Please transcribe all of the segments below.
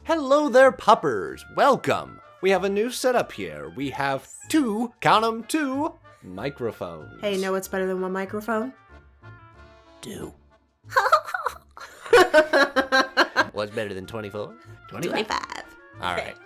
Hello there, puppers. Welcome. We have a new setup here. We have two microphones. Hey, know what's better than one microphone? Two. What's better than 24? 25. All right.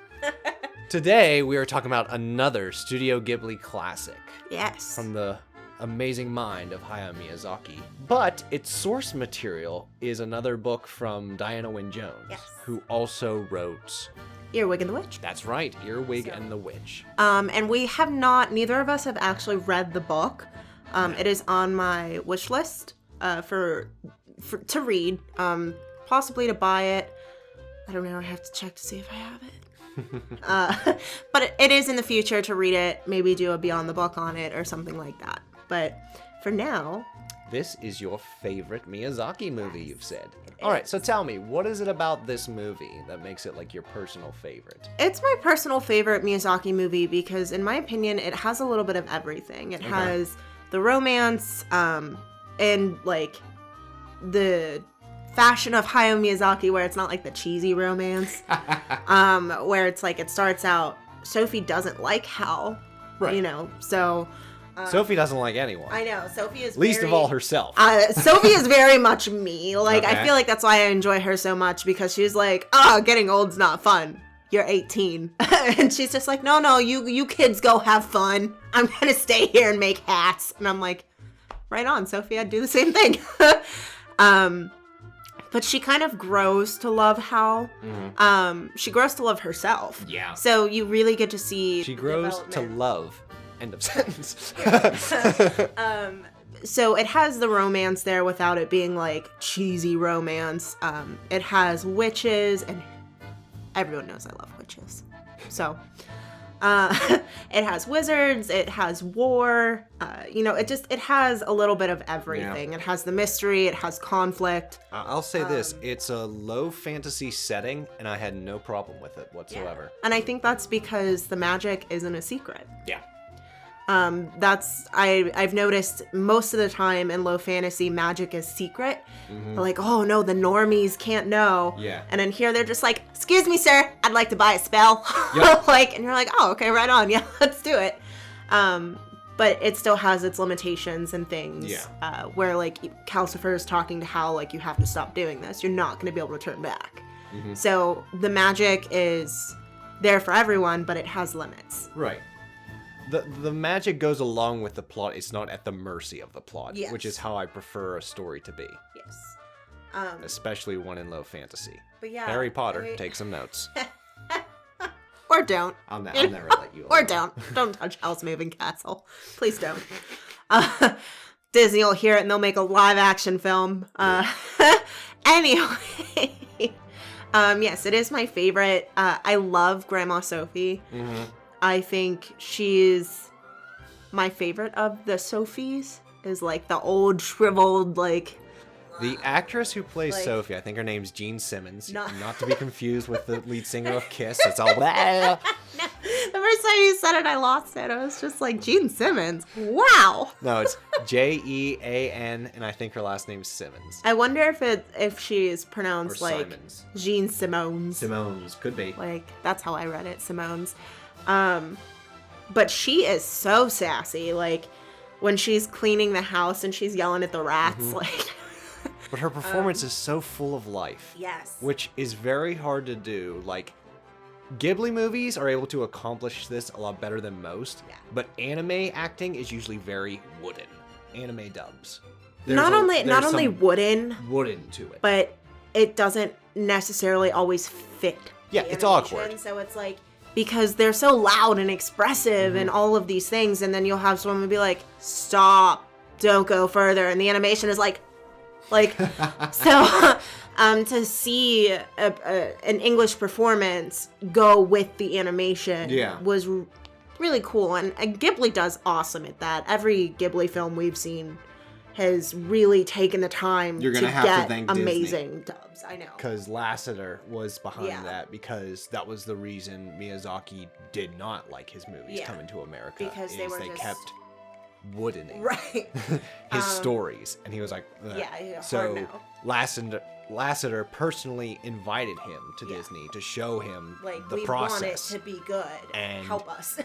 Today, we are talking about another Studio Ghibli classic. Yes. From the amazing mind of Hayao Miyazaki. But its source material is another book from Diana Wynne Jones, who also wrote... Earwig and the Witch. That's right, Earwig and the Witch. And we have not, neither of us have actually read the book. It is on my wish list to read, possibly to buy it. I don't know, I have to check to see if I have it. But it is in the future to read it, maybe do a Beyond the Book on it or something like that. But for now... This is your favorite Miyazaki movie, you've said. All right, so tell me, what is it about this movie that makes it like your personal favorite? It's my personal favorite Miyazaki movie because, in my opinion, it has a little bit of everything. It has the romance, and like the fashion of Hayao Miyazaki, where it's not like the cheesy romance, where it's like it starts out, Sophie doesn't like Howl, right? You know, so. Sophie doesn't like anyone. I know. Sophie is least of all herself. Sophie is very much me. Like, I feel like that's why I enjoy her so much, because she's like, getting old's not fun. You're 18. And she's just like, no, you kids go have fun. I'm going to stay here and make hats. And I'm like, right on, Sophie, I'd do the same thing. But she kind of grows to love Howl. Mm-hmm. She grows to love herself. Yeah. So you really get to see she grows to love. End of sentence. So it has the romance there without it being like cheesy romance. It has witches, and everyone knows I love witches. So it has wizards, it has war, it has a little bit of everything. Yeah. It has the mystery, it has conflict. I'll say this, it's a low fantasy setting, and I had no problem with it whatsoever. Yeah. And I think that's because the magic isn't a secret. Yeah. I've noticed most of the time in low fantasy, magic is secret. Mm-hmm. Like, oh no, the normies can't know. Yeah. And in here, they're just like, excuse me, sir, I'd like to buy a spell. Yep. And you're like, oh, okay, right on. Yeah, let's do it. But it still has its limitations and things. Yeah. Where like Calcifer is talking to Howl, like, you have to stop doing this. You're not going to be able to turn back. Mm-hmm. So the magic is there for everyone, but it has limits. Right. The magic goes along with the plot. It's not at the mercy of the plot, yes. Which is how I prefer a story to be. Yes. Especially one in low fantasy. But yeah, Harry Potter, take some notes. Or don't. I'll never let you. Or don't. Don't touch Howl's Moving Castle. Please don't. Disney will hear it and they'll make a live action film. Anyway. Yes, it is my favorite. I love Grandma Sophie. Mm-hmm. I think she's my favorite of the Sophies, is like the old shriveled, like... The actress who plays Sophie, I think her name's Gene Simmons. Not to be confused with the lead singer of Kiss. It's all... No, the first time you said it, I lost it. I was just like, Gene Simmons? Wow! No, it's Jean, and I think her last name's Simmons. I wonder if she's pronounced or like Simons. Jean Simons. Simons, could be. Like, that's how I read it, Simons. But she is so sassy, like, when she's cleaning the house and she's yelling at the rats, mm-hmm. like... But her performance is so full of life. Yes. Which is very hard to do. Like, Ghibli movies are able to accomplish this a lot better than most, but anime acting is usually very wooden. Anime dubs. Not only wooden to it, but it doesn't necessarily always fit. Yeah, it's awkward. So it's like... Because they're so loud and expressive and all of these things, and then you'll have someone be like, stop, don't go further, and the animation is like, so to see an English performance go with the animation was really cool, and Ghibli does awesome at that. Every Ghibli film we've seen has really taken the time to get amazing dubs. I know. Because Lasseter was behind that, because that was the reason Miyazaki did not like his movies coming to America. Because they kept woodening right his stories, and he was like, ugh. yeah, so no. Lasseter personally invited him to Disney to show him Like, the we process. want it to be good. And help us.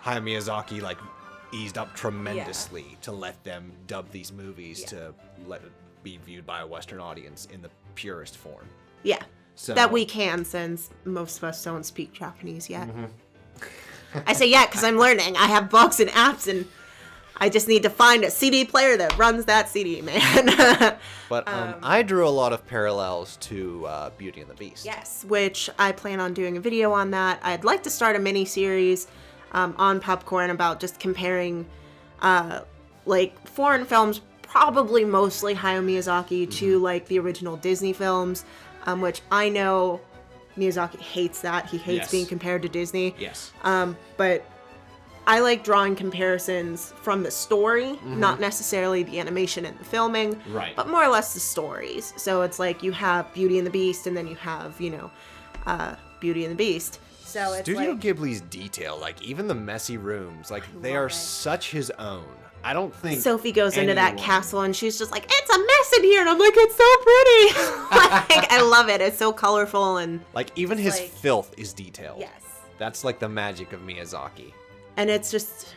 Hayao Miyazaki like eased up tremendously to let them dub these movies to let it be viewed by a Western audience in the purest form. Yeah. So, that we can, since most of us don't speak Japanese yet. I say because I'm learning. I have books and apps, and I just need to find a CD player that runs that CD, man. But I drew a lot of parallels to Beauty and the Beast. Yes, which I plan on doing a video on that. I'd like to start a mini-series on Popcorn about just comparing, like, foreign films, probably mostly Hayao Miyazaki, to, like, the original Disney films, which I know Miyazaki hates that. He hates being compared to Disney. Yes. But I like drawing comparisons from the story, not necessarily the animation and the filming, but more or less the stories. So it's like you have Beauty and the Beast, and then you have, you know, Beauty and the Beast. So it's Studio like, Ghibli's detail, like even the messy rooms, like they are such his own. I don't think Sophie goes into that castle and she's just like, it's a mess in here, and I'm like, it's so pretty. Like, I love it. It's so colorful, and like even his like, filth is detailed. Yes. That's like the magic of Miyazaki. And it's just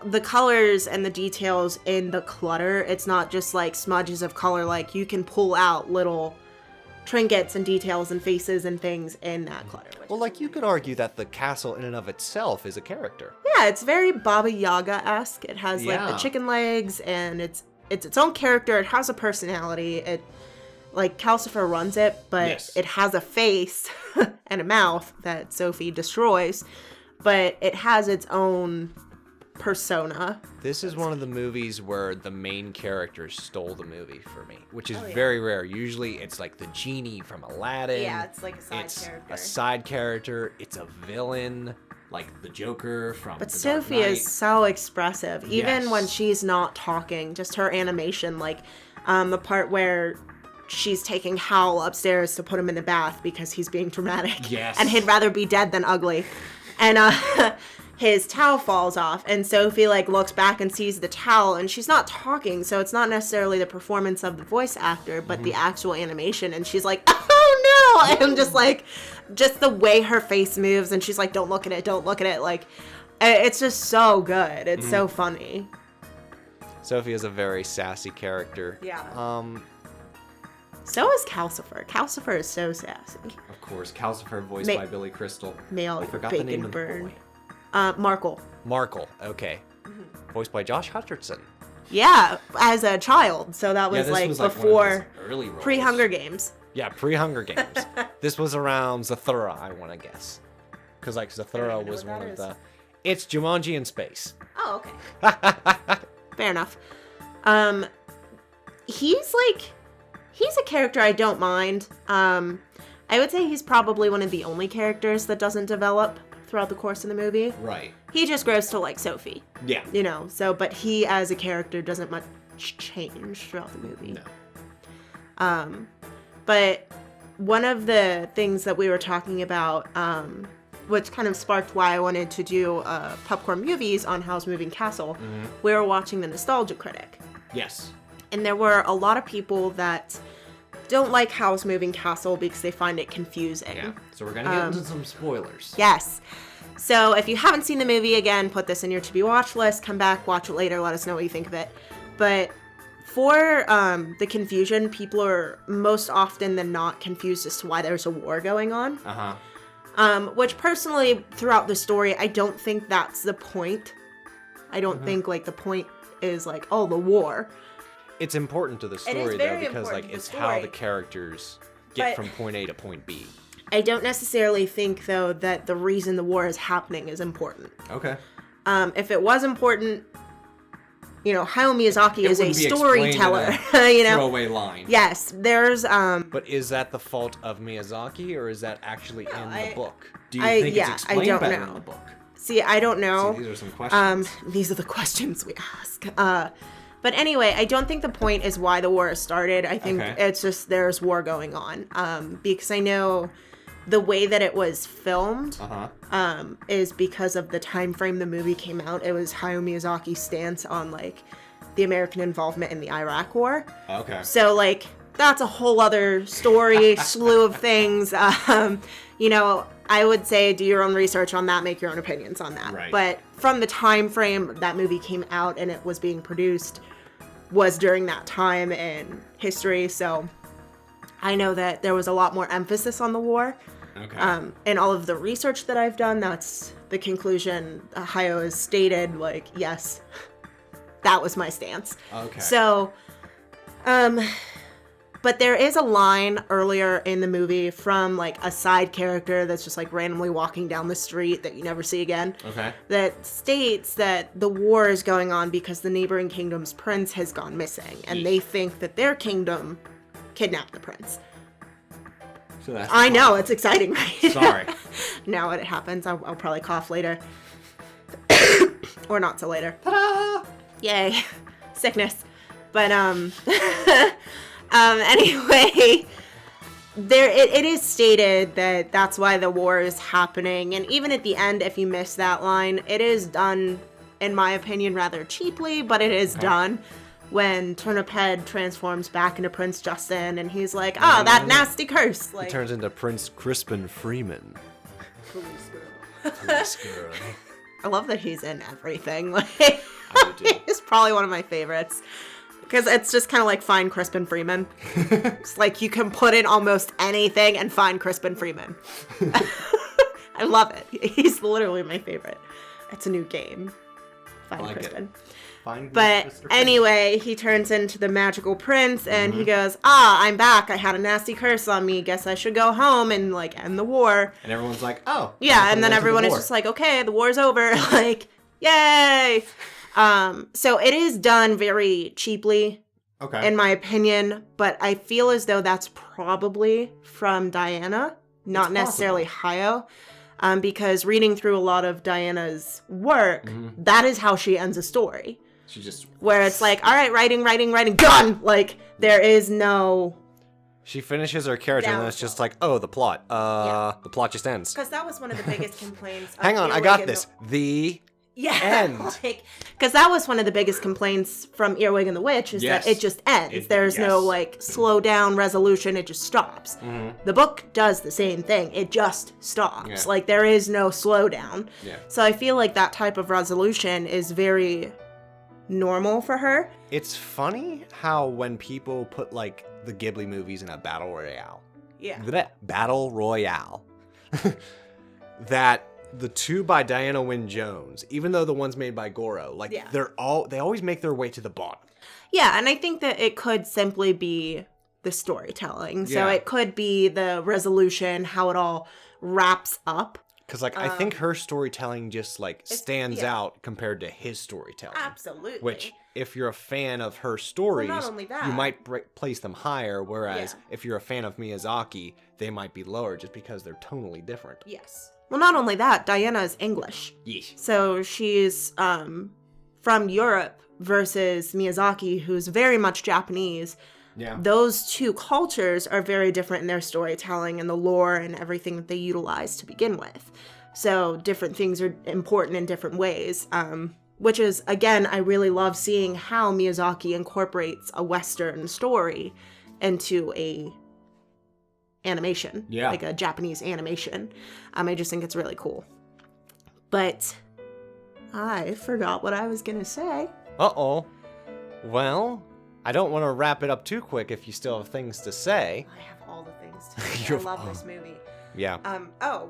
the colors and the details in the clutter. It's not just like smudges of color. Like, you can pull out little trinkets and details and faces and things in that clutter. Well, like you could argue that the castle in and of itself is a character. Yeah, it's very Baba Yaga-esque. It has like the chicken legs, and it's its own character. It has a personality. It, like, Calcifer runs it, but it has a face and a mouth that Sophie destroys. But it has its own persona. This is one of the movies where the main character stole the movie for me, which is very rare. Usually it's like the genie from Aladdin. Yeah, it's like a side character. A side character. It's a villain, like the Joker from But The Sophie Dark Knight. is so expressive, even when she's not talking. Just her animation, like the part where she's taking Howl upstairs to put him in the bath because he's being dramatic. Yes. And he'd rather be dead than ugly. And his towel falls off, and Sophie, like, looks back and sees the towel, and she's not talking, so it's not necessarily the performance of the voice actor, but the actual animation, and she's like, oh no! And I'm just like, just the way her face moves, and she's like, don't look at it, like, it's just so good. It's so funny. Sophie is a very sassy character. Yeah. So is Calcifer. Calcifer is so sassy. Of course, Calcifer, voiced by Billy Crystal. Male I forgot the name of the burn. boy. Markle. Markle, okay. Voiced by Josh Hutcherson. Yeah, as a child. So that was, this was before early roles. pre-Hunger Games. Yeah, pre-Hunger Games. This was around Zathura, I want to guess. Because, like, Zathura was one of the... It's Jumanji in space. Oh, okay. Fair enough. He's a character I don't mind. I would say he's probably one of the only characters that doesn't develop throughout the course of the movie. Right. He just grows to like Sophie. Yeah. You know, so, but he as a character doesn't much change throughout the movie. No. But one of the things that we were talking about, which kind of sparked why I wanted to do Popcorn Movies on Howl's Moving Castle, we were watching The Nostalgia Critic. Yes. And there were a lot of people that don't like Howl's Moving Castle because they find it confusing. Yeah. So we're going to get into some spoilers. Yes. So if you haven't seen the movie, again, put this in your to-be watch list. Come back, watch it later, let us know what you think of it. But for the confusion, people are most often than not confused as to why there's a war going on. Which personally, throughout the story, I don't think that's the point. I don't think, like, the point is, like, oh, the war. It's important to the story, though, because, like, it's how the characters get from point A to point B. I don't necessarily think, though, that the reason the war is happening is important. Okay. If it was important, you know, Hayao Miyazaki is a storyteller. You know, throwaway line. Yes, there's. But is that the fault of Miyazaki, or is that actually in the book? Do you think it's explained better in the book? See, I don't know. See, these are some questions. These are the questions we ask. But anyway, I don't think the point is why the war has started. I think it's just there's war going on. Because I know the way that it was filmed is because of the time frame the movie came out. It was Hayao Miyazaki's stance on, like, the American involvement in the Iraq War. Okay. So, like, that's a whole other story, slew of things. You know, I would say do your own research on that, make your own opinions on that. Right. But from the time frame that movie came out and it was being produced was during that time in history. So I know that there was a lot more emphasis on the war. Okay. And all of the research that I've done, that's the conclusion Hayao has stated, like, yes, that was my stance. Okay. So, but there is a line earlier in the movie from, like, a side character that's just, like, randomly walking down the street that you never see again. Okay. That states that the war is going on because the neighboring kingdom's prince has gone missing. And they think that their kingdom kidnapped the prince. So that's I know, it's exciting, right? Sorry. Now when it happens, I'll probably cough later. Or not so later. Ta-da! Yay. Sickness. But, anyway, it is stated that that's why the war is happening. And even at the end, if you miss that line, it is done, in my opinion, rather cheaply, but it is done. When Turnip Head transforms back into Prince Justin, and he's like, that nasty curse. Like, He turns into Prince Crispin Freeman. Police girl. I love that he's in everything. Like, I do too. he's probably one of my favorites. Because it's just kind of like find Crispin Freeman. It's like you can put in almost anything and find Crispin Freeman. I love it. He's literally my favorite. It's a new game. Find like Crispin. But anyway, he turns into the magical prince and he goes, I'm back. I had a nasty curse on me. Guess I should go home and, like, end the war. And everyone's like, oh. Yeah, and then everyone is just like, okay, the war's over. Like, yay. So it is done very cheaply, in my opinion, but I feel as though that's probably from Diana, not necessarily Hayao. Because reading through a lot of Diana's work, that is how she ends a story. She just... Where it's like, all right, writing, done! Like, there is no... She finishes her character and then it's just like, oh, the plot. The plot just ends. Because that was one of the biggest complaints. Hang on, I got this. The end. Because that was one of the biggest complaints from Earwig and the Witch, is that it just ends. There's no, like, slow down resolution. It just stops. The book does the same thing. It just stops. Yeah. Like, there is no slowdown. Yeah. So I feel like that type of resolution is very normal for her. It's funny how when people put, like, the Ghibli movies in a battle royale. Yeah. Battle royale. That the two by Diana Wynne Jones, even though the one's made by Goro, like, they always make their way to the bottom. Yeah, and I think that it could simply be the storytelling. So it could be the resolution, how it all wraps up. Because, like, I think her storytelling just, like, stands out compared to his storytelling. Absolutely. Which, if you're a fan of her stories, not only that, you might place them higher, whereas if you're a fan of Miyazaki, they might be lower just because they're tonally different. Yes. Well, not only that, Diana is English. Yes. So she's from Europe versus Miyazaki, who's very much Japanese. Yeah. Those two cultures are very different in their storytelling and the lore and everything that they utilize to begin with. So different things are important in different ways. Which is, again, I really love seeing how Miyazaki incorporates a Western story into a animation. Yeah. Like a Japanese animation. I just think it's really cool. But I forgot what I was going to say. Uh-oh. Well, I don't want to wrap it up too quick if you still have things to say. I have all the things to say. I love this movie. Yeah.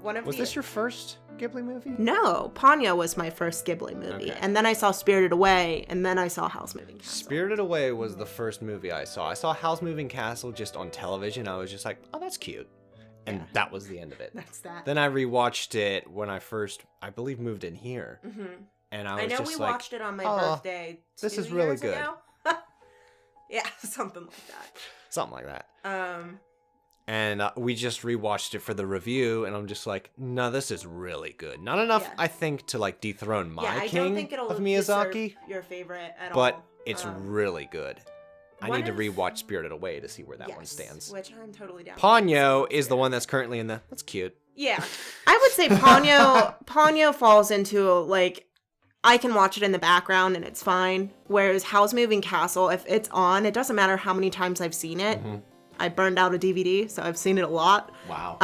Was this your first Ghibli movie? No, Ponyo was my first Ghibli movie. Okay. And then I saw Spirited Away, and then I saw Howl's Moving Castle. Spirited Away was the first movie I saw. I saw Howl's Moving Castle just on television. I was just like, oh, that's cute. And that was the end of it. That's that. Then I rewatched it when I first, I believe, moved in here. Mm-hmm. And I was I know just we like, watched it on my birthday. This is really good. Yeah, something like that. Something like that. And we just rewatched it for the review, and I'm just like, no, this is really good. Not enough, I think, to like dethrone my king of Miyazaki. Your favorite at all. But it's really good. I need to rewatch Spirited Away to see where that one stands. Which I'm totally down. Ponyo is the one that's currently in the. That's cute. Yeah, I would say Ponyo falls into like. I can watch it in the background and it's fine. Whereas Howl's Moving Castle, if it's on, it doesn't matter how many times I've seen it. I burned out a DVD, so I've seen it a lot. Wow.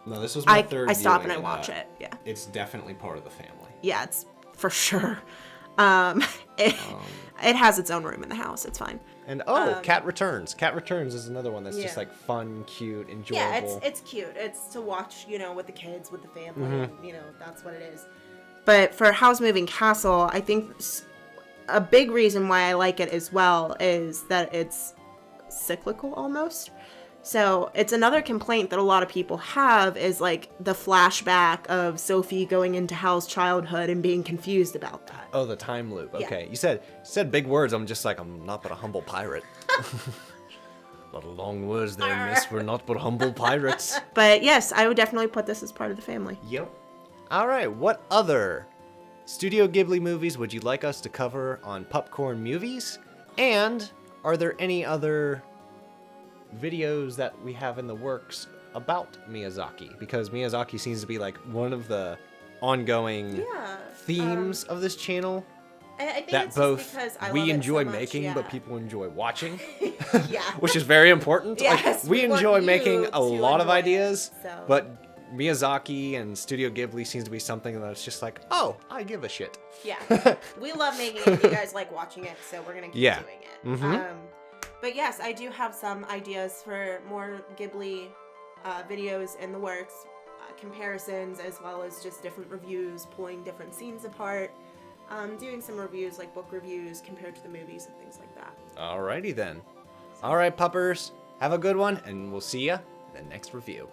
No, this was my third I stop viewing, and I watch it. Yeah. It's definitely part of the family. Yeah, it's for sure. It has its own room in the house. It's fine. And Cat Returns. Cat Returns is another one that's just like fun, cute, enjoyable. Yeah, it's cute. It's to watch, with the kids, with the family. And, that's what it is. But for Howl's Moving Castle, I think a big reason why I like it as well is that it's cyclical almost. So it's another complaint that a lot of people have is like the flashback of Sophie going into Howl's childhood and being confused about that. Oh, the time loop. Okay. Yeah. You said big words. I'm just like, I'm not but a humble pirate. A lot of long words there, miss. We're not but humble pirates. But yes, I would definitely put this as part of the family. Yep. All right. What other Studio Ghibli movies would you like us to cover on Popcorn Movies? And are there any other videos that we have in the works about Miyazaki? Because Miyazaki seems to be like one of the ongoing themes of this channel. I think that it's both just because I we love it enjoy so much, making, but people enjoy watching. Yeah. Which is very important. Yes, Like, we want enjoy you making a to lot of enjoy it, ideas, so. but Miyazaki and Studio Ghibli seems to be something that's just like, oh, I give a shit. Yeah. We love making it. You guys like watching it, so we're going to keep doing it. Mm-hmm. But yes, I do have some ideas for more Ghibli videos in the works, comparisons, as well as just different reviews, pulling different scenes apart, doing some reviews, like book reviews, compared to the movies and things like that. Alrighty then. All right, puppers. Have a good one, and we'll see ya in the next review.